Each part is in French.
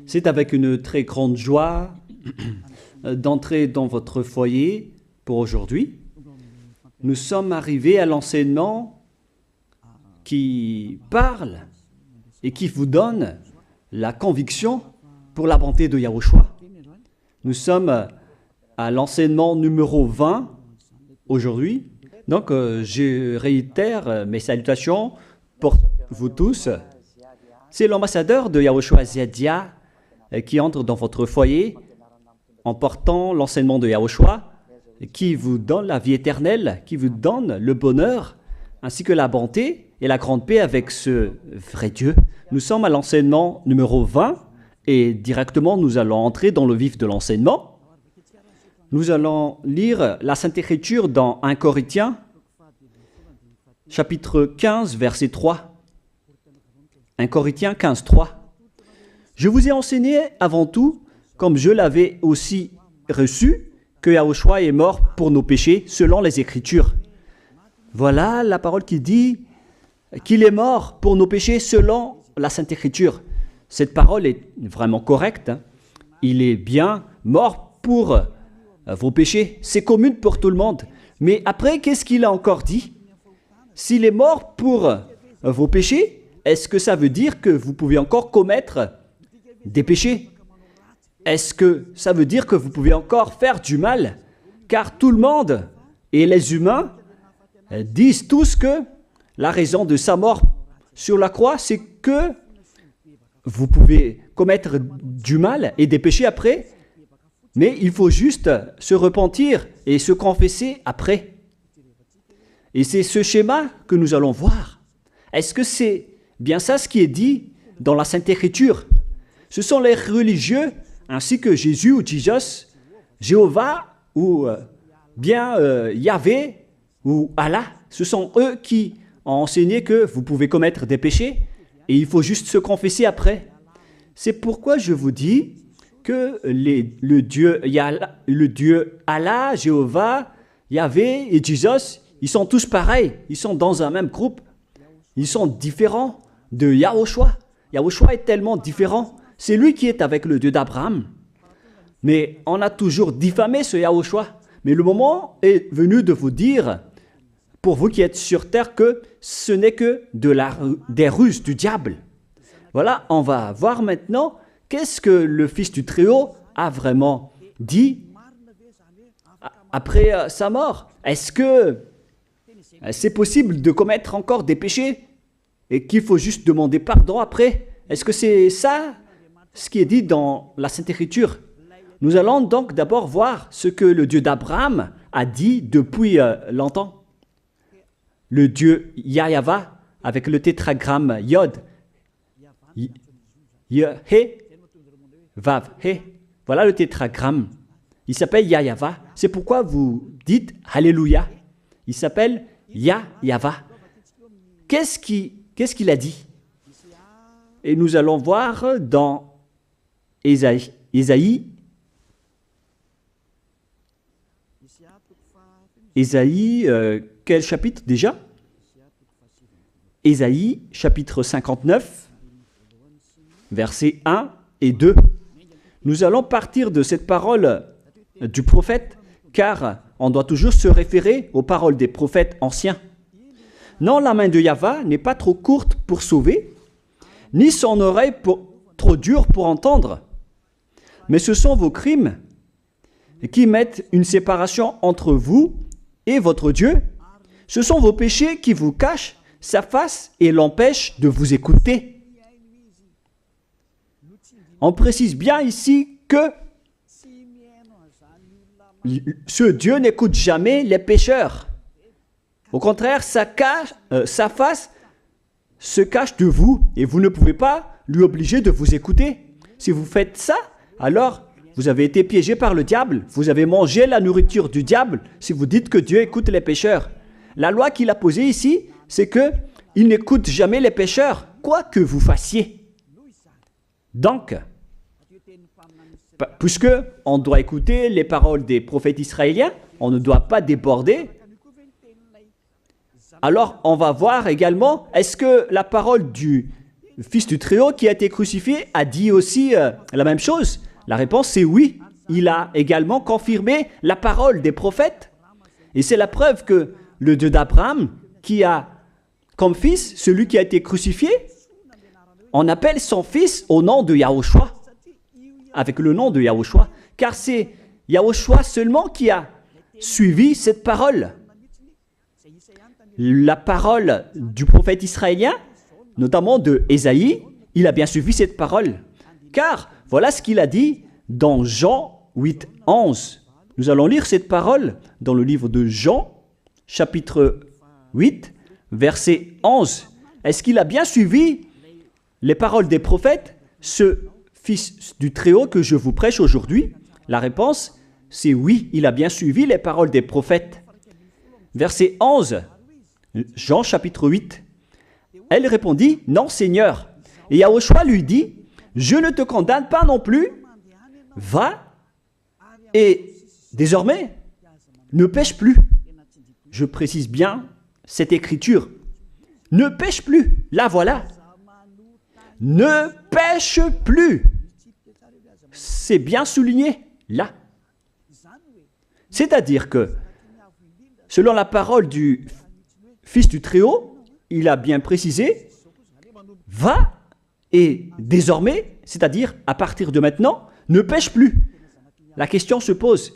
C'est avec une très grande joie d'entrer dans votre foyer pour aujourd'hui. Nous sommes arrivés à l'enseignement qui parle et qui vous donne la conviction pour la bonté de Yahushua. Nous sommes à l'enseignement numéro 20 aujourd'hui. Donc, je réitère mes salutations pour vous tous. C'est l'ambassadeur de Yahushua Ziadia qui entre dans votre foyer en portant l'enseignement de Yahushua qui vous donne la vie éternelle, qui vous donne le bonheur ainsi que la bonté et la grande paix avec ce vrai Dieu. Nous sommes à l'enseignement numéro 20 et directement nous allons entrer dans le vif de l'enseignement. Nous allons lire la Sainte Écriture dans 1 Corinthiens, chapitre 15, verset 3. 1 Corinthiens 15, 3. Je vous ai enseigné avant tout, comme je l'avais aussi reçu, que Yahushua est mort pour nos péchés selon les Écritures. Voilà la parole qui dit qu'il est mort pour nos péchés selon la Sainte Écriture. Cette parole est vraiment correcte. Il est bien mort pour vos péchés. C'est commun pour tout le monde. Mais après, qu'est-ce qu'il a encore dit? S'il est mort pour vos péchés, est-ce que ça veut dire que vous pouvez encore commettre des péchés? Est-ce que ça veut dire que vous pouvez encore faire du mal? Car tout le monde et les humains disent tous que la raison de sa mort sur la croix, c'est que vous pouvez commettre du mal et des péchés après, mais il faut juste se repentir et se confesser après. Et c'est ce schéma que nous allons voir. Est-ce que c'est bien ça ce qui est dit dans la Sainte Écriture? Ce sont les religieux, ainsi que Jésus ou Jesus, Jéhovah ou bien Yahvé ou Allah. Ce sont eux qui ont enseigné que vous pouvez commettre des péchés et il faut juste se confesser après. C'est pourquoi je vous dis que le Dieu Allah, Jéhovah, Yahvé et Jesus, ils sont tous pareils. Ils sont dans un même groupe. Ils sont différents de Yahushua. Yahushua est tellement différent. C'est lui qui est avec le Dieu d'Abraham. Mais on a toujours diffamé ce Yahushua. Mais le moment est venu de vous dire, pour vous qui êtes sur terre, que ce n'est que des ruses du diable. Voilà, on va voir maintenant qu'est-ce que le Fils du Très-Haut a vraiment dit après sa mort. Est-ce que c'est possible de commettre encore des péchés et qu'il faut juste demander pardon après? Est-ce que c'est ça ce qui est dit dans la Sainte Écriture? Nous allons donc d'abord voir ce que le Dieu d'Abraham a dit depuis longtemps. Le Dieu Yahva avec le tétragramme Yod, He, Vav, He. Voilà le tétragramme. Il s'appelle Yahva. C'est pourquoi vous dites Alléluia. Il s'appelle Yahva. Qu'est-ce qu'il a dit? Et nous allons voir dans Ésaïe, quel chapitre déjà? Ésaïe, chapitre 59, versets 1 et 2. Nous allons partir de cette parole du prophète, car on doit toujours se référer aux paroles des prophètes anciens. Non, la main de Yahva n'est pas trop courte pour sauver, ni son oreille trop dure pour entendre. Mais ce sont vos crimes qui mettent une séparation entre vous et votre Dieu. Ce sont vos péchés qui vous cachent sa face et l'empêchent de vous écouter. On précise bien ici que ce Dieu n'écoute jamais les pécheurs. Au contraire, sa face se cache de vous et vous ne pouvez pas lui obliger de vous écouter. Si vous faites ça, alors vous avez été piégé par le diable. Vous avez mangé la nourriture du diable si vous dites que Dieu écoute les pécheurs. La loi qu'il a posée ici, c'est qu'il n'écoute jamais les pécheurs, quoi que vous fassiez. Donc, puisque on doit écouter les paroles des prophètes israéliens, on ne doit pas déborder. Alors, on va voir également, est-ce que la parole du Fils du Très-Haut qui a été crucifié a dit aussi la même chose? La réponse c'est oui. Il a également confirmé la parole des prophètes. Et c'est la preuve que le Dieu d'Abraham, qui a comme fils celui qui a été crucifié, on appelle son fils au nom de Yahushua, avec le nom de Yahushua, car c'est Yahushua seulement qui a suivi cette parole. La parole du prophète israélien, notamment de Ésaïe, il a bien suivi cette parole. Car voilà ce qu'il a dit dans Jean 8, 11. Nous allons lire cette parole dans le livre de Jean, chapitre 8, verset 11. Est-ce qu'il a bien suivi les paroles des prophètes, ce Fils du Très-Haut que je vous prêche aujourd'hui? La réponse, c'est oui, il a bien suivi les paroles des prophètes. Verset 11, Jean chapitre 8. Elle répondit, non Seigneur. Et Yahushua lui dit, je ne te condamne pas non plus, va et désormais ne pêche plus. Je précise bien cette écriture. Ne pêche plus, la voilà. Ne pêche plus. C'est bien souligné, là. C'est-à-dire que, selon la parole du Fils du Très-Haut, il a bien précisé, va et désormais, c'est-à-dire à partir de maintenant, ne pêche plus. La question se pose,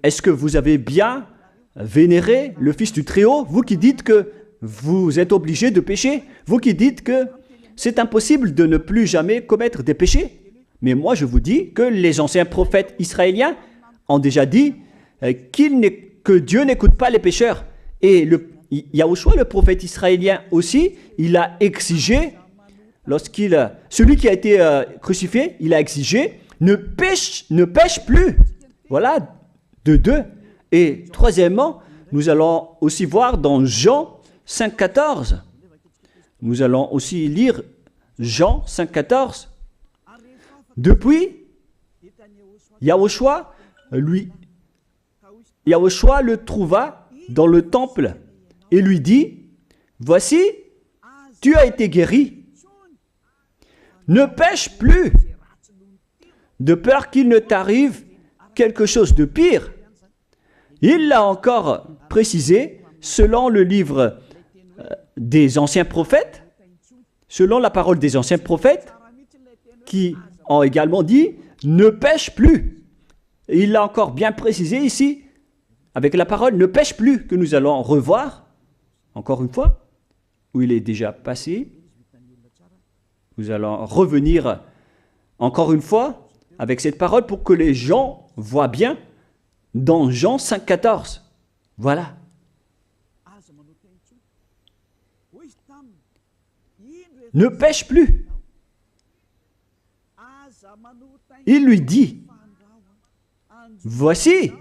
est-ce que vous avez bien vénéré le Fils du Très-Haut, vous qui dites que vous êtes obligé de pécher, vous qui dites que c'est impossible de ne plus jamais commettre des péchés? Mais moi je vous dis que les anciens prophètes israéliens ont déjà dit que Dieu n'écoute pas les pécheurs. Et Yahushua, le prophète israélien aussi, il a exigé, celui qui a été crucifié, il a exigé, ne pêche plus. Voilà, de deux. Et troisièmement, nous allons aussi voir dans Jean 5,14. Nous allons aussi lire Jean 5,14. Depuis, Yahushua le trouva dans le temple et lui dit, voici, tu as été guéri. Ne pêche plus, de peur qu'il ne t'arrive quelque chose de pire. Il l'a encore précisé selon le livre des anciens prophètes, selon la parole des anciens prophètes, qui ont également dit « ne pêche plus ». Il l'a encore bien précisé ici, avec la parole « ne pêche plus » que nous allons revoir, encore une fois, où il est déjà passé. Nous allons revenir encore une fois avec cette parole pour que les gens voient bien dans Jean 5,14. Voilà. Ne pêche plus. Il lui dit, voici,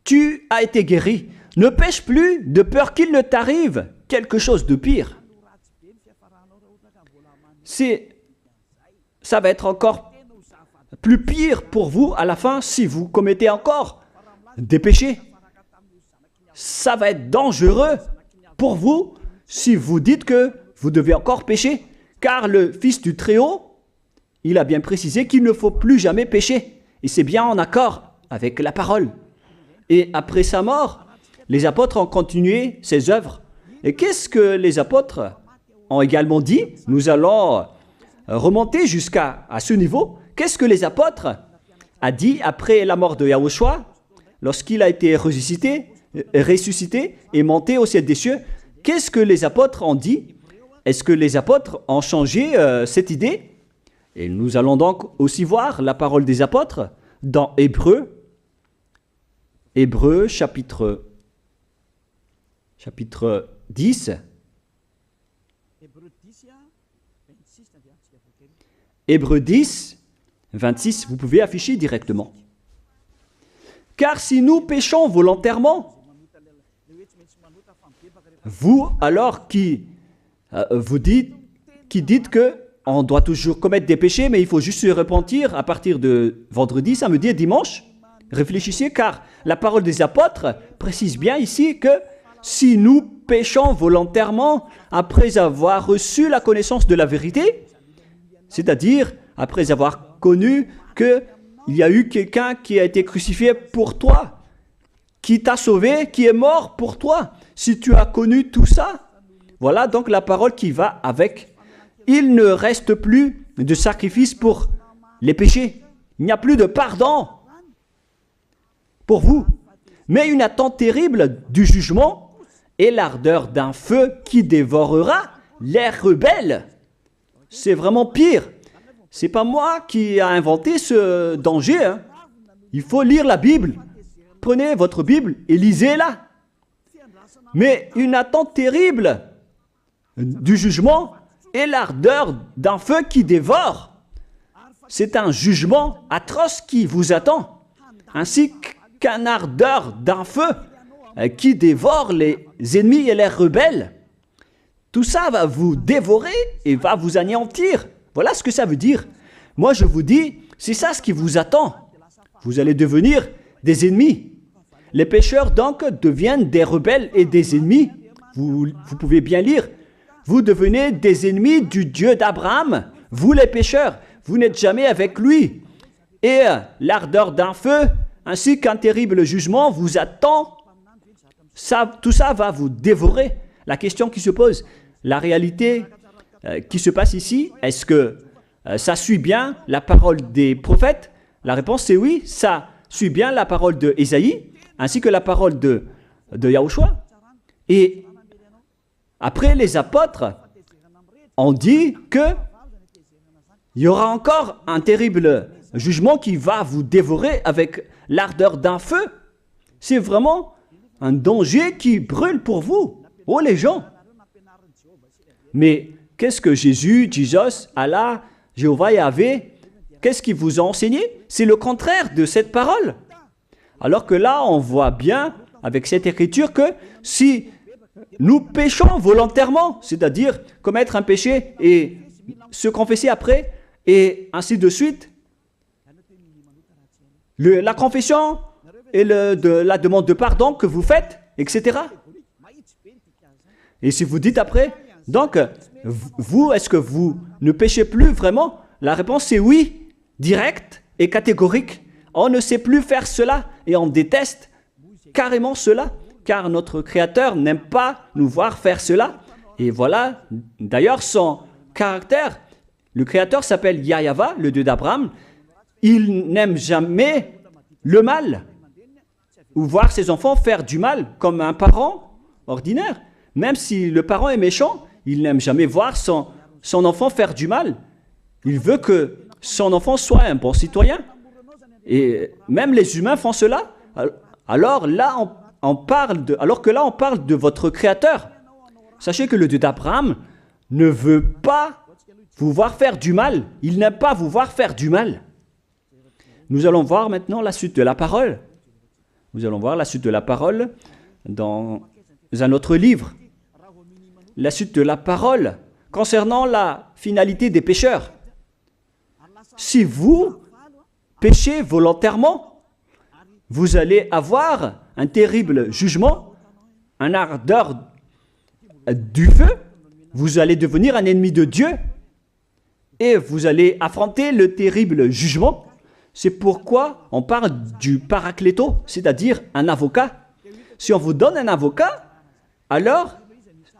tu as été guéri. Ne pêche plus de peur qu'il ne t'arrive quelque chose de pire. Ça va être encore plus pire pour vous à la fin si vous commettez encore des péchés. Ça va être dangereux pour vous si vous dites que vous devez encore pécher. Car le Fils du Très-Haut, il a bien précisé qu'il ne faut plus jamais pécher. Et c'est bien en accord avec la parole. Et après sa mort, les apôtres ont continué ses œuvres. Et qu'est-ce que les apôtres ont également dit? Nous allons remonter jusqu'à ce niveau. Qu'est-ce que les apôtres ont dit après la mort de Yahushua, lorsqu'il a été ressuscité et monté au ciel des cieux? Qu'est-ce que les apôtres ont dit? Est-ce que les apôtres ont changé cette idée? Et nous allons donc aussi voir la parole des apôtres dans Hébreux chapitre 10. Hébreux 10, 26, vous pouvez afficher directement. Car si nous péchons volontairement, vous alors qui dites que on doit toujours commettre des péchés, mais il faut juste se repentir à partir de vendredi, samedi et dimanche. Réfléchissez, car la parole des apôtres précise bien ici que si nous péchons volontairement après avoir reçu la connaissance de la vérité, C'est-à-dire, après avoir connu qu'il y a eu quelqu'un qui a été crucifié pour toi, qui t'a sauvé, qui est mort pour toi. Si tu as connu tout ça, voilà donc la parole qui va avec. Il ne reste plus de sacrifice pour les péchés. Il n'y a plus de pardon pour vous, mais une attente terrible du jugement et l'ardeur d'un feu qui dévorera les rebelles. C'est vraiment pire. C'est pas moi qui ai inventé ce danger. Hein. Il faut lire la Bible. Prenez votre Bible et lisez-la. Mais une attente terrible du jugement et l'ardeur d'un feu qui dévore. C'est un jugement atroce qui vous attend, ainsi qu'un ardeur d'un feu qui dévore les ennemis et les rebelles. Tout ça va vous dévorer et va vous anéantir. Voilà ce que ça veut dire. Moi, je vous dis, c'est ça ce qui vous attend. Vous allez devenir des ennemis. Les pécheurs, donc, deviennent des rebelles et des ennemis. Vous pouvez bien lire. Vous devenez des ennemis du Dieu d'Abraham. Vous, les pécheurs, vous n'êtes jamais avec lui. Et l'ardeur d'un feu, ainsi qu'un terrible jugement vous attend. Tout ça va vous dévorer. La question qui se pose, la réalité qui se passe ici, est-ce que ça suit bien la parole des prophètes? La réponse c'est oui, ça suit bien la parole de Ésaïe, ainsi que la parole de Yahushua. Et après, les apôtres ont dit qu'il y aura encore un terrible jugement qui va vous dévorer avec l'ardeur d'un feu. C'est vraiment un danger qui brûle pour vous. Oh les gens! Mais qu'est-ce que Jésus, Allah, Jéhovah, Yahvé, qu'est-ce qu'ils vous ont enseigné? C'est le contraire de cette parole. Alors que là, on voit bien avec cette écriture que si nous péchons volontairement, c'est-à-dire commettre un péché et se confesser après, et ainsi de suite, la confession et la demande de pardon que vous faites, etc. Et si vous dites après, donc, vous, est-ce que vous ne péchez plus vraiment? La réponse c'est oui, directe et catégorique. On ne sait plus faire cela et on déteste carrément cela, car notre Créateur n'aime pas nous voir faire cela. Et voilà, d'ailleurs, son caractère, le Créateur s'appelle Yahva, le Dieu d'Abraham. Il n'aime jamais le mal, ou voir ses enfants faire du mal, comme un parent ordinaire. Même si le parent est méchant, il n'aime jamais voir son enfant faire du mal. Il veut que son enfant soit un bon citoyen. Et même les humains font cela. Alors que là, on parle de votre Créateur. Sachez que le Dieu d'Abraham ne veut pas vous voir faire du mal. Il n'aime pas vous voir faire du mal. Nous allons voir maintenant la suite de la parole. Nous allons voir la suite de la parole dans un autre livre. La suite de la parole concernant la finalité des pécheurs. Si vous péchez volontairement, vous allez avoir un terrible jugement, un ardeur du feu, vous allez devenir un ennemi de Dieu et vous allez affronter le terrible jugement. C'est pourquoi on parle du paracléto, c'est-à-dire un avocat. Si on vous donne un avocat, alors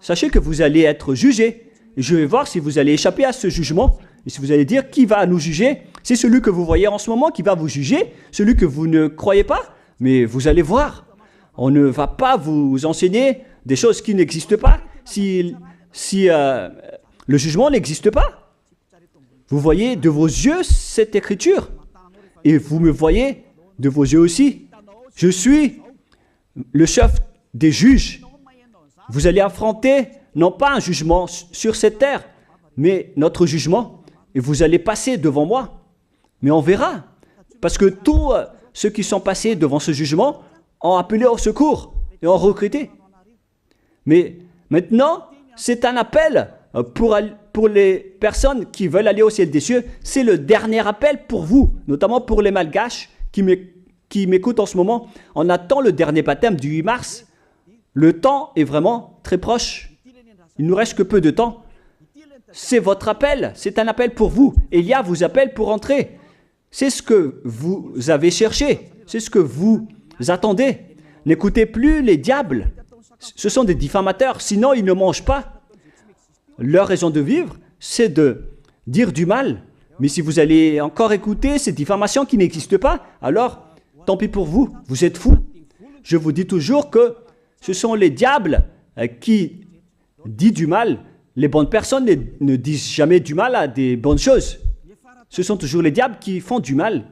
sachez que vous allez être jugé. Je vais voir si vous allez échapper à ce jugement. Et si vous allez dire qui va nous juger, c'est celui que vous voyez en ce moment qui va vous juger, celui que vous ne croyez pas, mais vous allez voir. On ne va pas vous enseigner des choses qui n'existent pas si le jugement n'existe pas. Vous voyez de vos yeux cette écriture et vous me voyez de vos yeux aussi. Je suis le chef des juges. Vous allez affronter non pas un jugement sur cette terre, mais notre jugement. Et vous allez passer devant moi. Mais on verra. Parce que tous ceux qui sont passés devant ce jugement ont appelé au secours et ont recruté. Mais maintenant, c'est un appel pour les personnes qui veulent aller au ciel des cieux. C'est le dernier appel pour vous, notamment pour les malgaches qui m'écoutent en ce moment. On attend le dernier baptême du 8 mars. Le temps est vraiment très proche. Il nous reste que peu de temps. c'est votre appel, c'est un appel pour vous. Élia vous appelle pour entrer. C'est ce que vous avez cherché, c'est ce que vous attendez. N'écoutez plus les diables, ce sont des diffamateurs, sinon ils ne mangent pas. Leur raison de vivre, c'est de dire du mal. Mais si vous allez encore écouter ces diffamations qui n'existent pas, alors tant pis pour vous, vous êtes fous. Je vous dis toujours que ce sont les diables qui disent du mal. Les bonnes personnes ne disent jamais du mal à des bonnes choses. Ce sont toujours les diables qui font du mal.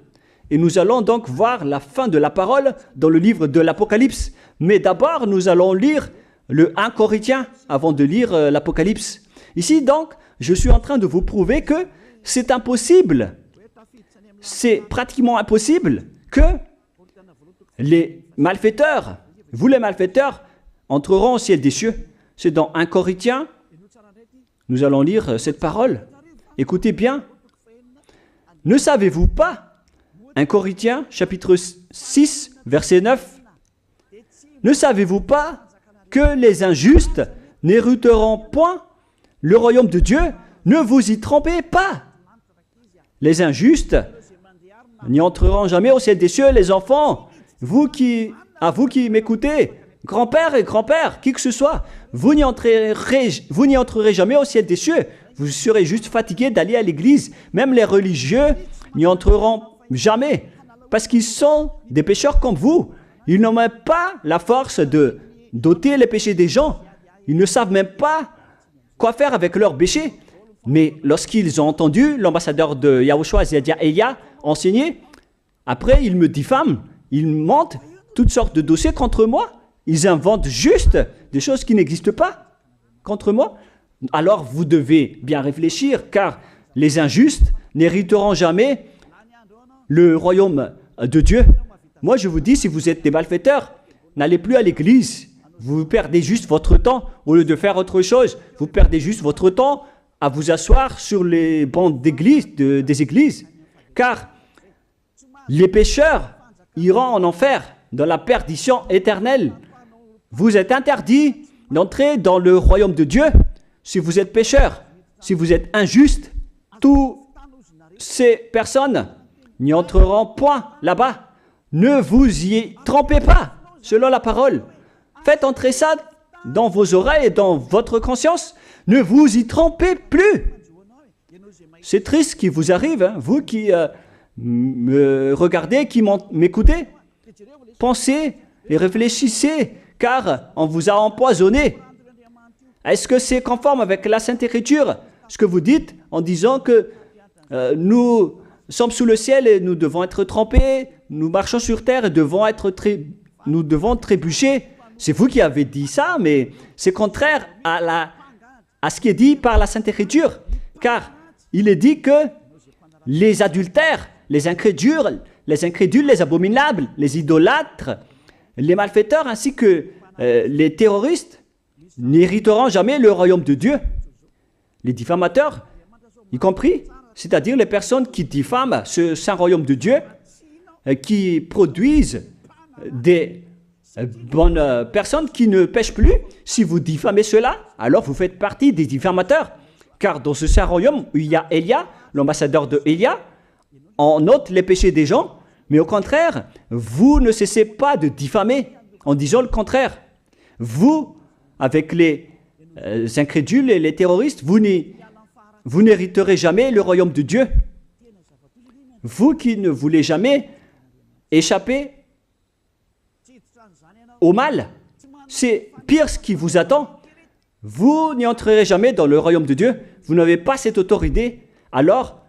Et nous allons donc voir la fin de la parole dans le livre de l'Apocalypse. Mais d'abord, nous allons lire le 1 Corinthiens avant de lire l'Apocalypse. Ici, donc, je suis en train de vous prouver que c'est impossible. C'est pratiquement impossible que les malfaiteurs, vous les malfaiteurs, entreront au ciel des cieux. C'est dans 1 Corinthiens, nous allons lire cette parole. Écoutez bien. Ne savez-vous pas, 1 Corinthiens, chapitre 6, verset 9, ne savez-vous pas que les injustes n'hériteront point le royaume de Dieu? Ne vous y trompez pas. Les injustes n'y entreront jamais au ciel des cieux, les enfants. Vous qui m'écoutez, grand-père et grand-père, qui que ce soit, vous n'y entrerez jamais au ciel des cieux. Vous serez juste fatigués d'aller à l'église. Même les religieux n'y entreront jamais parce qu'ils sont des pécheurs comme vous. Ils n'ont même pas la force de d'ôter les péchés des gens. Ils ne savent même pas quoi faire avec leurs péchés. Mais lorsqu'ils ont entendu l'ambassadeur de Yahushua, c'est-à-dire Elia, enseigner, après ils me diffament, ils montent toutes sortes de dossiers contre moi. Ils inventent juste des choses qui n'existent pas contre moi. Alors vous devez bien réfléchir, car les injustes n'hériteront jamais le royaume de Dieu. Moi je vous dis, si vous êtes des malfaiteurs, n'allez plus à l'église. Vous perdez juste votre temps. Au lieu de faire autre chose, vous perdez juste votre temps à vous asseoir sur les bancs d'église, des églises. Car les pécheurs iront en enfer, dans la perdition éternelle. Vous êtes interdit d'entrer dans le royaume de Dieu si vous êtes pécheur, si vous êtes injuste. Toutes ces personnes n'y entreront point là-bas. Ne vous y trompez pas, selon la parole. Faites entrer ça dans vos oreilles et dans votre conscience. Ne vous y trompez plus. C'est triste ce qui vous arrive, hein, vous qui me regardez, qui m'écoutez. Pensez et réfléchissez, car on vous a empoisonné. Est-ce que c'est conforme avec la Sainte Écriture, ce que vous dites en disant que nous sommes sous le ciel et nous devons être trempés, nous marchons sur terre et nous devons trébucher? C'est vous qui avez dit ça, mais c'est contraire à ce qui est dit par la Sainte Écriture, car il est dit que les adultères, les incrédules, les abominables, les idolâtres, les malfaiteurs ainsi que les terroristes n'hériteront jamais le royaume de Dieu. Les diffamateurs, y compris, c'est-à-dire les personnes qui diffament ce saint royaume de Dieu, qui produisent des bonnes personnes qui ne pêchent plus. Si vous diffamez cela, alors vous faites partie des diffamateurs. Car dans ce saint royaume où il y a Elia, l'ambassadeur de Elia, on ôte les péchés des gens, mais au contraire, vous ne cessez pas de diffamer en disant le contraire. Vous, avec les incrédules et les terroristes, vous n'hériterez jamais le royaume de Dieu. Vous qui ne voulez jamais échapper au mal, c'est pire ce qui vous attend. Vous n'y entrerez jamais dans le royaume de Dieu. Vous n'avez pas cette autorité. Alors,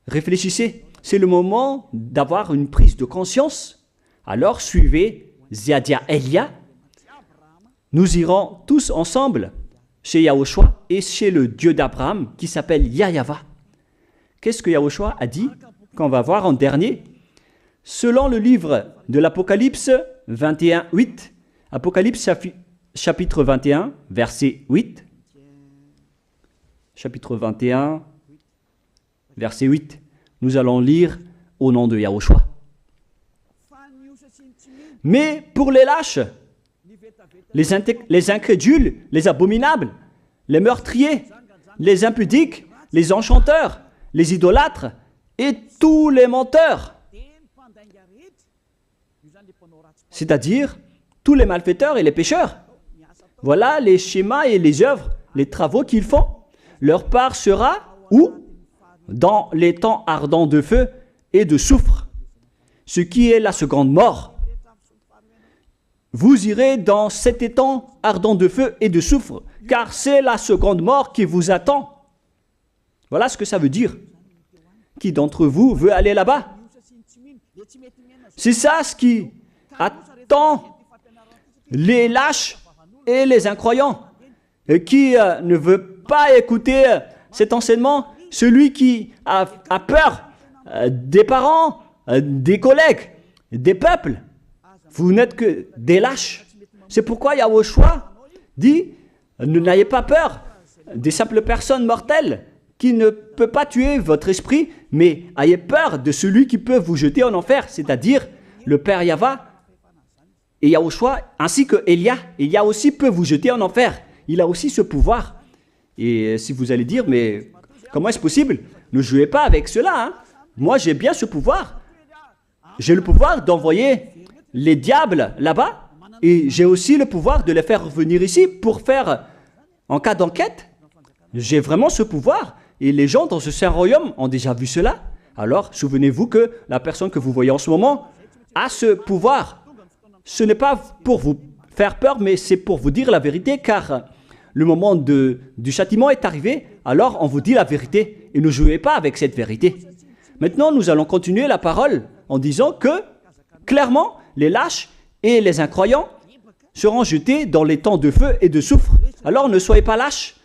réfléchissez. C'est le moment d'avoir une prise de conscience. Alors, suivez Ziadia Elia. Nous irons tous ensemble chez Yahushua et chez le Dieu d'Abraham qui s'appelle Yahava. Qu'est-ce que Yahushua a dit qu'on va voir en dernier? Selon le livre de l'Apocalypse 21, 8, Apocalypse chapitre 21, verset 8. Chapitre 21, verset 8. Nous allons lire au nom de Yahushua. Mais pour les lâches, les incrédules, les abominables, les meurtriers, les impudiques, les enchanteurs, les idolâtres et tous les menteurs. C'est-à-dire tous les malfaiteurs et les pécheurs. Voilà les schémas et les œuvres, les travaux qu'ils font. Leur part sera où? Dans les temps ardents de feu et de soufre, ce qui est la seconde mort. Vous irez dans cet étang ardent de feu et de soufre, car c'est la seconde mort qui vous attend. Voilà ce que ça veut dire. Qui d'entre vous veut aller là-bas? C'est ça ce qui attend les lâches et les incroyants. Et qui ne veut pas écouter cet enseignement, celui qui a peur des parents, des collègues, des peuples. Vous n'êtes que des lâches. C'est pourquoi Yahushua dit, n'ayez pas peur des simples personnes mortelles qui ne peut pas tuer votre esprit, mais ayez peur de celui qui peut vous jeter en enfer, c'est-à-dire le Père Yahva et Yahushua, ainsi que Elia. Elia aussi peut vous jeter en enfer. Il a aussi ce pouvoir. Et si vous allez dire, mais comment est-ce possible? Ne jouez pas avec cela. Hein? Moi, j'ai bien ce pouvoir. J'ai le pouvoir d'envoyer les diables là-bas. Et j'ai aussi le pouvoir de les faire revenir ici pour faire, en cas d'enquête. J'ai vraiment ce pouvoir. Et les gens dans ce saint royaume ont déjà vu cela. Alors, souvenez-vous que la personne que vous voyez en ce moment a ce pouvoir. Ce n'est pas pour vous faire peur, mais c'est pour vous dire la vérité, car le moment du châtiment est arrivé, alors on vous dit la vérité, et ne jouez pas avec cette vérité. Maintenant, nous allons continuer la parole en disant que, clairement, les lâches et les incroyants seront jetés dans les temps de feu et de soufre. Alors ne soyez pas lâches.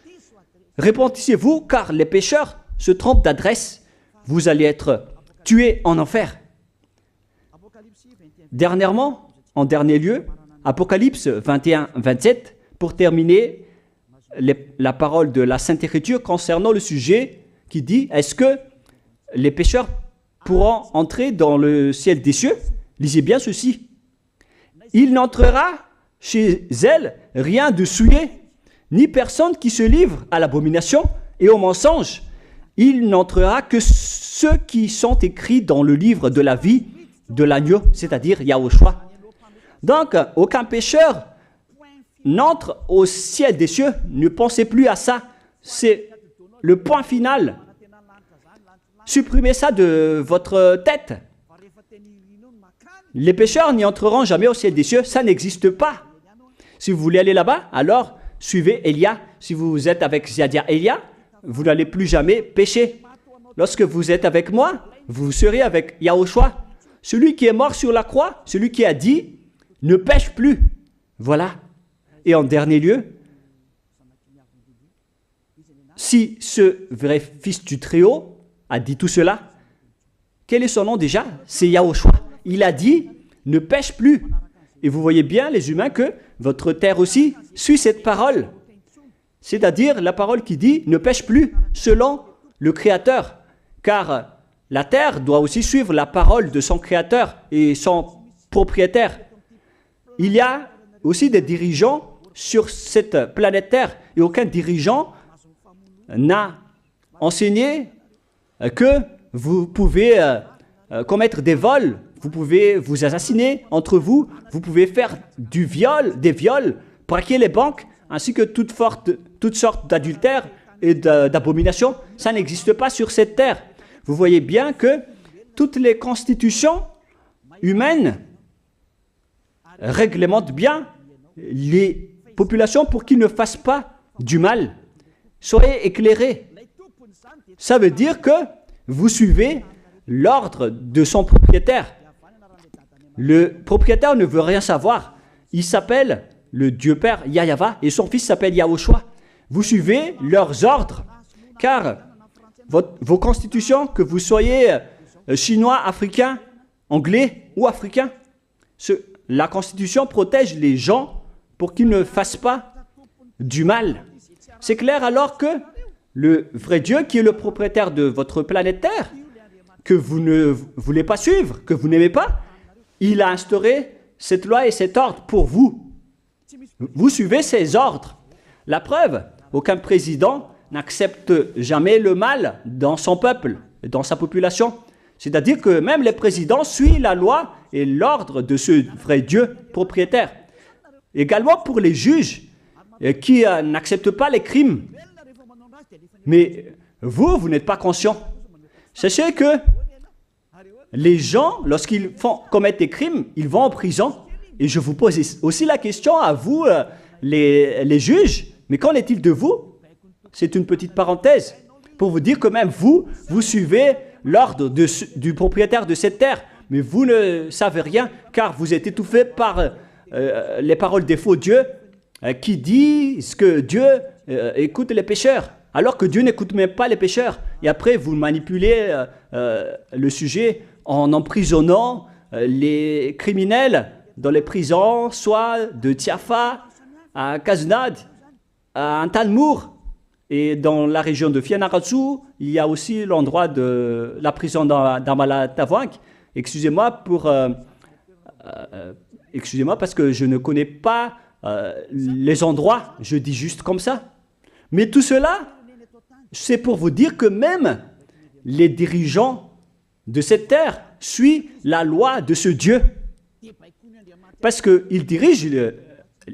Répentissez-vous, car les pécheurs se trompent d'adresse. Vous allez être tués en enfer. Dernièrement, en dernier lieu, Apocalypse 21-27, pour terminer la parole de la Sainte Écriture concernant le sujet qui dit, est-ce que les pécheurs pourront entrer dans le ciel des cieux? Lisez bien ceci. Il n'entrera chez elle rien de souillé, ni personne qui se livre à l'abomination et au mensonge. Il n'entrera que ceux qui sont écrits dans le livre de la vie de l'agneau, c'est-à-dire Yahushua. Donc, aucun pécheur n'entre au ciel des cieux. Ne pensez plus à ça. C'est le point final. Supprimez ça de votre tête. Les pécheurs n'y entreront jamais au ciel des cieux. Ça n'existe pas. Si vous voulez aller là-bas, alors suivez Elia. Si vous êtes avec Ziadia Elia, vous n'allez plus jamais pécher. Lorsque vous êtes avec moi, vous serez avec Yahushua. Celui qui est mort sur la croix, celui qui a dit, ne pêche plus. Voilà. Et en dernier lieu, si ce vrai fils du Très-Haut a dit tout cela, quel est son nom déjà? C'est Yahushua. Il a dit, ne pêche plus. Et vous voyez bien, les humains, que votre terre aussi suit cette parole. C'est-à-dire la parole qui dit, ne pêche plus, selon le Créateur. Car la terre doit aussi suivre la parole de son Créateur et son propriétaire. Il y a aussi des dirigeants sur cette planète Terre et aucun dirigeant n'a enseigné que vous pouvez commettre des vols, vous pouvez vous assassiner entre vous, vous pouvez faire des viols, braquer les banques, ainsi que toutes sortes d'adultères et d'abominations. Ça n'existe pas sur cette terre. Vous voyez bien que toutes les constitutions humaines réglementent bien les populations pour qu'ils ne fassent pas du mal. Soyez éclairés. Ça veut dire que vous suivez l'ordre de son propriétaire. Le propriétaire ne veut rien savoir. Il s'appelle le Dieu Père Yahva et son fils s'appelle Yahushua. Vous suivez leurs ordres, car vos constitutions, que vous soyez chinois, africain, anglais ou africain, la constitution protège les gens pour qu'ils ne fassent pas du mal. C'est clair alors que le vrai Dieu, qui est le propriétaire de votre planète Terre, que vous ne voulez pas suivre, que vous n'aimez pas, il a instauré cette loi et cet ordre pour vous. Vous suivez ces ordres. La preuve, aucun président n'accepte jamais le mal dans son peuple, dans sa population. C'est-à-dire que même les présidents suivent la loi et l'ordre de ce vrai Dieu propriétaire. Également pour les juges qui n'acceptent pas les crimes. Mais vous n'êtes pas conscient. Sachez que les gens, lorsqu'ils commettent des crimes, ils vont en prison. Et je vous pose aussi la question à vous, les juges, mais qu'en est-il de vous? C'est une petite parenthèse pour vous dire que même vous suivez l'ordre du propriétaire de cette terre, mais vous ne savez rien car vous êtes étouffé par les paroles des faux dieux qui disent que Dieu écoute les pécheurs, alors que Dieu n'écoute même pas les pécheurs. Et après, vous manipulez le sujet en emprisonnant les criminels dans les prisons, soit de Tiafa à Kaznad, à Antalmour. Et dans la région de Fianarantsoa, il y a aussi l'endroit de la prison d'Amala-Tavoink. Excusez-moi parce que je ne connais pas les endroits, je dis juste comme ça. Mais tout cela, c'est pour vous dire que même les dirigeants de cette terre suivent la loi de ce Dieu. Parce qu'il dirige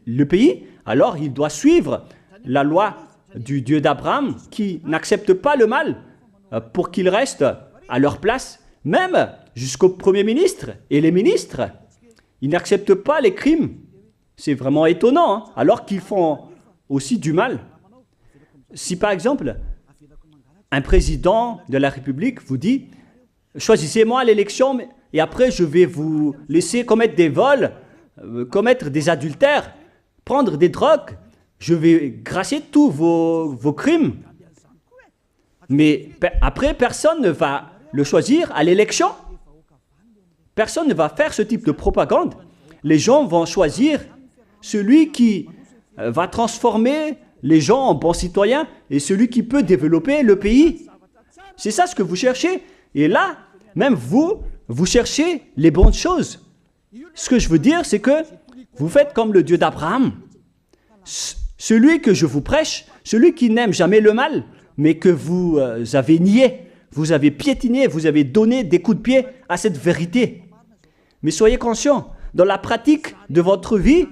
le pays, alors il doit suivre la loi du Dieu d'Abraham qui n'accepte pas le mal pour qu'ils restent à leur place, même jusqu'au Premier ministre et les ministres. Ils n'acceptent pas les crimes. C'est vraiment étonnant, hein, alors qu'ils font aussi du mal. Si par exemple, un président de la République vous dit « Choisissez-moi à l'élection et après je vais vous laisser commettre des vols, commettre des adultères, prendre des drogues, je vais gracier tous vos crimes. » Mais après, personne ne va le choisir à l'élection. Personne ne va faire ce type de propagande. Les gens vont choisir celui qui va transformer les gens en bons citoyens et celui qui peut développer le pays. C'est ça ce que vous cherchez. Et là, même vous cherchez les bonnes choses. Ce que je veux dire, c'est que vous faites comme le Dieu d'Abraham. Celui que je vous prêche, celui qui n'aime jamais le mal, mais que vous avez nié, vous avez piétiné, vous avez donné des coups de pied à cette vérité. Mais soyez conscients, dans la pratique de votre vie,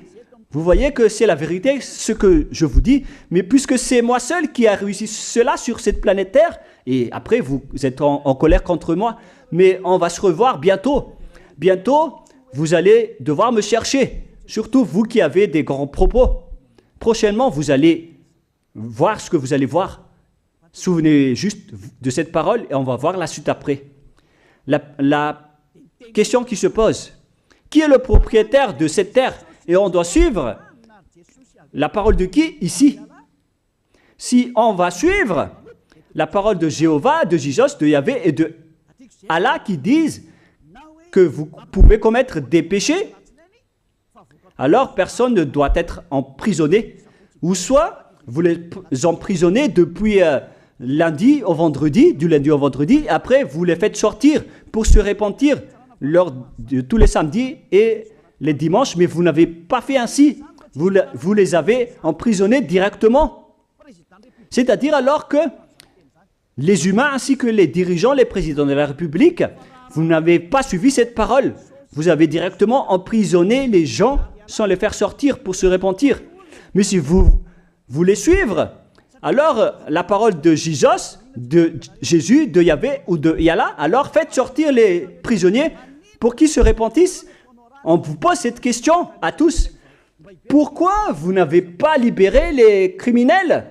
vous voyez que c'est la vérité, ce que je vous dis, mais puisque c'est moi seul qui a réussi cela sur cette planète Terre, et après vous êtes en colère contre moi, mais on va se revoir bientôt. Bientôt, vous allez devoir me chercher, surtout vous qui avez des grands propos. Prochainement, vous allez voir ce que vous allez voir. Souvenez juste de cette parole et on va voir la suite après. La question qui se pose, qui est le propriétaire de cette terre? Et on doit suivre la parole de qui ici? Si on va suivre la parole de Jéhovah, de Jésus, de Yahvé et de Allah qui disent que vous pouvez commettre des péchés, alors personne ne doit être emprisonné. Ou soit vous les emprisonnez depuis lundi au vendredi, du lundi au vendredi, après vous les faites sortir pour se repentir lors de tous les samedis et les dimanches, mais vous n'avez pas fait ainsi. Vous les avez emprisonnés directement. C'est-à-dire alors que les humains ainsi que les dirigeants, les présidents de la République, vous n'avez pas suivi cette parole. Vous avez directement emprisonné les gens sans les faire sortir pour se repentir. Mais si vous voulez suivre, alors la parole de Jésus, de Yahvé ou de Yallah, alors faites sortir les prisonniers pour qu'ils se repentissent. On vous pose cette question à tous. Pourquoi vous n'avez pas libéré les criminels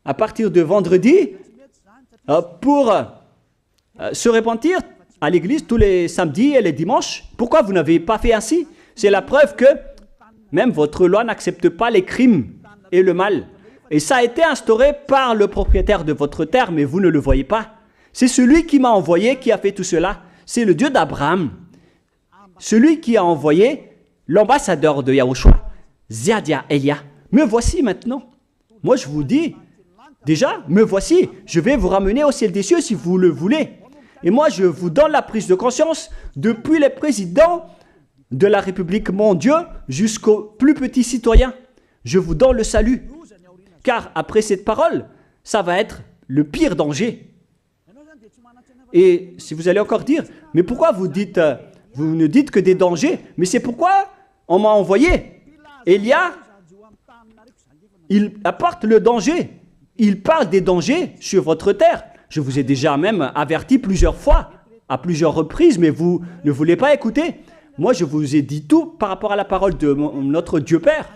à partir de vendredi pour se repentir à l'église tous les samedis et les dimanches? Pourquoi vous n'avez pas fait ainsi? C'est la preuve que même votre loi n'accepte pas les crimes et le mal. Et ça a été instauré par le propriétaire de votre terre, mais vous ne le voyez pas. C'est celui qui m'a envoyé qui a fait tout cela. C'est le Dieu d'Abraham. Celui qui a envoyé l'ambassadeur de Yahushua, Ziadia Elia. Me voici maintenant. Moi je vous dis, déjà, me voici. Je vais vous ramener au ciel des cieux si vous le voulez. Et moi je vous donne la prise de conscience depuis les présidents de la République, mon Dieu, jusqu'aux plus petits citoyens. Je vous donne le salut. Car après cette parole, ça va être le pire danger. Et si vous allez encore dire, mais pourquoi vous ne dites que des dangers? Mais c'est pourquoi on m'a envoyé. Élia, il apporte le danger. Il parle des dangers sur votre terre. Je vous ai déjà même averti plusieurs fois, à plusieurs reprises, mais vous ne voulez pas écouter. Moi, je vous ai dit tout par rapport à la parole de notre Dieu Père.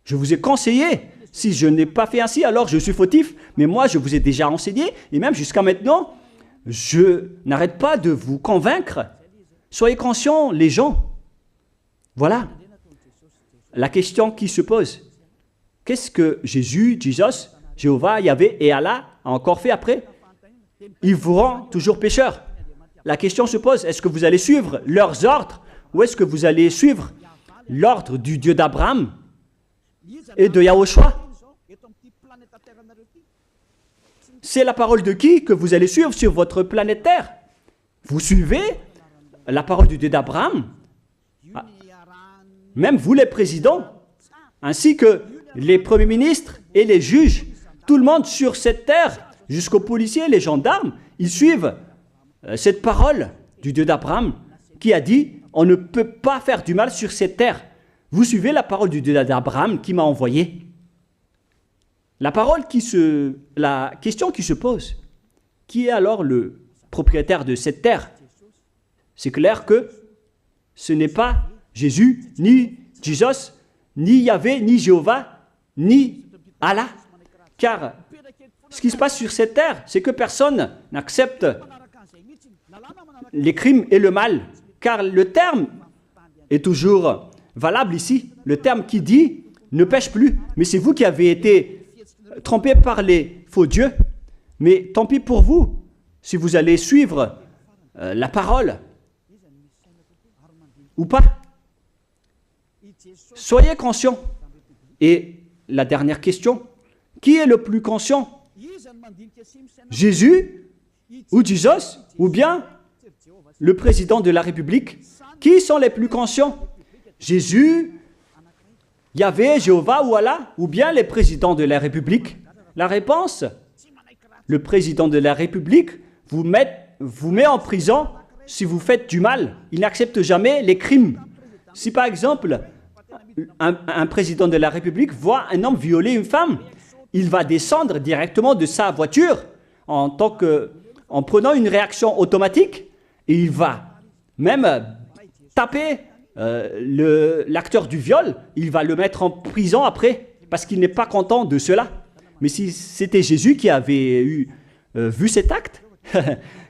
Je vous ai conseillé. Si je n'ai pas fait ainsi, alors je suis fautif. Mais moi, je vous ai déjà enseigné. Et même jusqu'à maintenant, je n'arrête pas de vous convaincre. Soyez conscients, les gens. Voilà la question qui se pose. Qu'est-ce que Jésus, Jéhovah, Yahvé et Allah a encore fait après? Il vous rend toujours pécheur. La question se pose, est-ce que vous allez suivre leurs ordres ou est-ce que vous allez suivre l'ordre du Dieu d'Abraham et de Yahushua? C'est la parole de qui que vous allez suivre sur votre planète Terre? Vous suivez la parole du Dieu d'Abraham? Même vous les présidents, ainsi que les premiers ministres et les juges, tout le monde sur cette terre, jusqu'aux policiers, les gendarmes, ils suivent cette parole du Dieu d'Abraham qui a dit, on ne peut pas faire du mal sur cette terre. Vous suivez la parole du Dieu d'Abraham qui m'a envoyé. La question qui se pose, qui est alors le propriétaire de cette terre? C'est clair que ce n'est pas Jésus, ni Jesus, ni Yahvé, ni Jéhovah, ni Allah. Car ce qui se passe sur cette terre, c'est que personne n'accepte les crimes et le mal. Car le terme est toujours valable ici. Le terme qui dit « ne pêche plus ». Mais c'est vous qui avez été trompés par les faux dieux. Mais tant pis pour vous, si vous allez suivre la parole ou pas. Soyez conscients. Et la dernière question, qui est le plus conscient? Jésus ou Jesus ou bien le président de la République? Qui sont les plus conscients? Jésus, Yahvé, Jéhovah ou Allah ou bien les présidents de la République? La réponse, le président de la République vous met en prison si vous faites du mal. Il n'accepte jamais les crimes. Si par exemple, un président de la République voit un homme violer une femme, il va descendre directement de sa voiture en prenant une réaction automatique et il va même taper l'acteur du viol, il va le mettre en prison après parce qu'il n'est pas content de cela. Mais si c'était Jésus qui avait vu cet acte,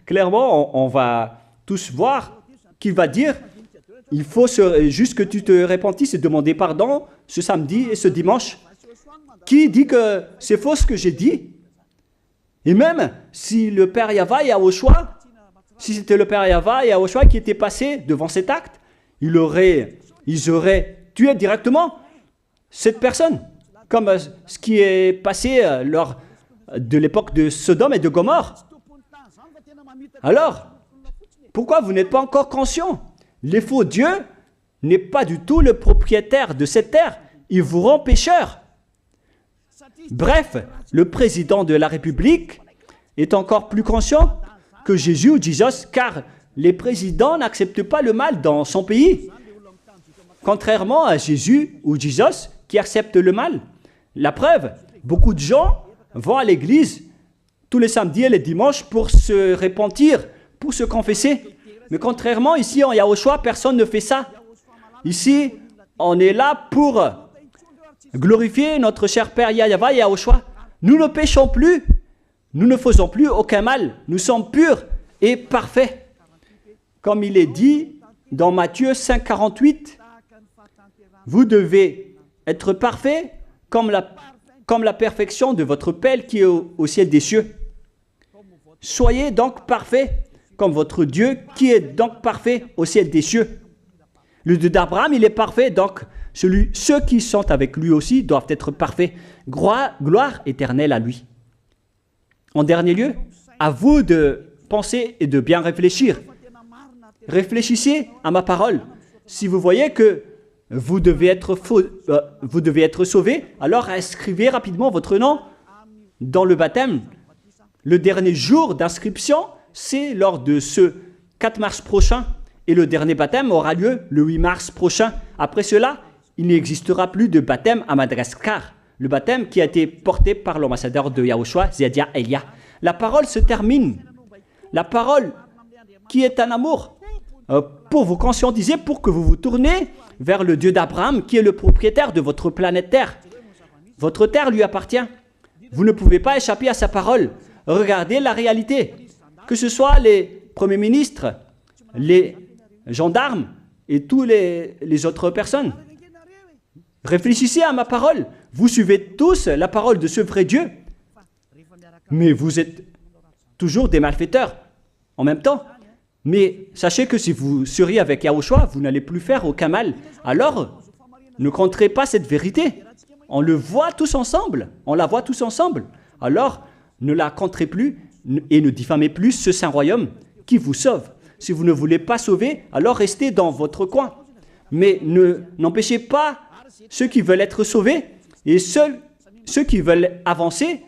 clairement on va tous voir qu'il va dire il faut juste que tu te repentisses et demander pardon ce samedi et ce dimanche. Qui dit que c'est faux ce que j'ai dit? Et même si le Père Yahvé et Yahushua, si c'était le Père Yahvé et Yahushua qui étaient passés devant cet acte, ils auraient tué directement cette personne, comme ce qui est passé lors de l'époque de Sodome et de Gomorrhe. Alors, pourquoi vous n'êtes pas encore conscient? Les faux dieux n'est pas du tout le propriétaire de cette terre. Il vous rend pécheur. Bref, le président de la République est encore plus conscient que Jésus ou Jesus, car les présidents n'acceptent pas le mal dans son pays. Contrairement à Jésus ou Jesus qui acceptent le mal. La preuve, beaucoup de gens vont à l'église tous les samedis et les dimanches pour se repentir, pour se confesser. Mais contrairement, ici en Yahushua, personne ne fait ça. Ici, on est là pour glorifier notre cher Père Yahvé et Yahushua. Nous ne péchons plus, nous ne faisons plus aucun mal. Nous sommes purs et parfaits. Comme il est dit dans Matthieu 5, 48, vous devez être parfaits comme la perfection de votre Père qui est au ciel des cieux. Soyez donc parfaits comme votre Dieu qui est donc parfait au ciel des cieux. Le Dieu d'Abraham, il est parfait, donc ceux qui sont avec lui aussi doivent être parfaits. Gloire éternelle à lui. En dernier lieu, à vous de penser et de bien réfléchir. Réfléchissez à ma parole. Si vous voyez que vous devez être sauvés, alors inscrivez rapidement votre nom dans le baptême, le dernier jour d'inscription, c'est lors de ce 4 mars prochain. Et le dernier baptême aura lieu le 8 mars prochain. Après cela, il n'existera plus de baptême à Madagascar. Le baptême qui a été porté par l'ambassadeur de Yahushua, Zedia Elia. La parole se termine. La parole qui est un amour pour vous conscientiser, pour que vous vous tournez vers le Dieu d'Abraham qui est le propriétaire de votre planète Terre. Votre terre lui appartient. Vous ne pouvez pas échapper à sa parole. Regardez la réalité. Que ce soit les premiers ministres, les gendarmes et tous les autres personnes. Réfléchissez à ma parole. Vous suivez tous la parole de ce vrai Dieu. Mais vous êtes toujours des malfaiteurs en même temps. Mais sachez que si vous seriez avec Yahushua, vous n'allez plus faire aucun mal. Alors, ne compterez pas cette vérité. On le voit tous ensemble. On la voit tous ensemble. Alors, ne la compterez plus et ne diffamez plus ce saint royaume qui vous sauve. Si vous ne voulez pas sauver, alors restez dans votre coin. Mais n'empêchez pas ceux qui veulent être sauvés et ceux qui veulent avancer,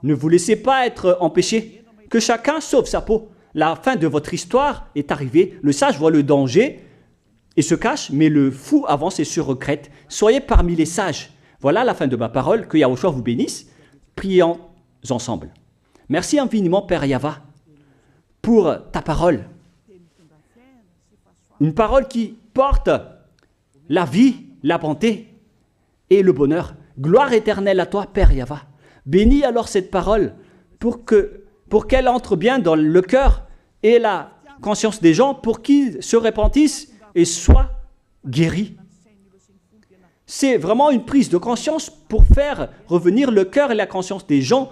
ne vous laissez pas être empêchés. Que chacun sauve sa peau. La fin de votre histoire est arrivée. Le sage voit le danger et se cache, mais le fou avance et se regrette. Soyez parmi les sages. Voilà la fin de ma parole. Que Yahushua vous bénisse. Prions ensemble. Merci infiniment, Père Yahva, pour ta parole. Une parole qui porte la vie, la bonté et le bonheur. Gloire éternelle à toi, Père Yahva. Bénis alors cette parole pour qu'elle entre bien dans le cœur et la conscience des gens pour qu'ils se repentissent et soient guéris. C'est vraiment une prise de conscience pour faire revenir le cœur et la conscience des gens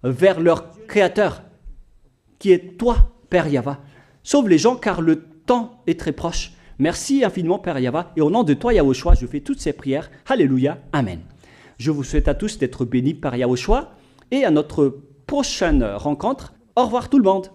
vers leur Créateur, qui est toi, Père Yahva. Sauve les gens car le temps est très proche. Merci infiniment, Père Yahva. Et au nom de toi, Yahushua, je fais toutes ces prières. Alléluia. Amen. Je vous souhaite à tous d'être bénis par Yahushua et à notre prochaine rencontre. Au revoir tout le monde.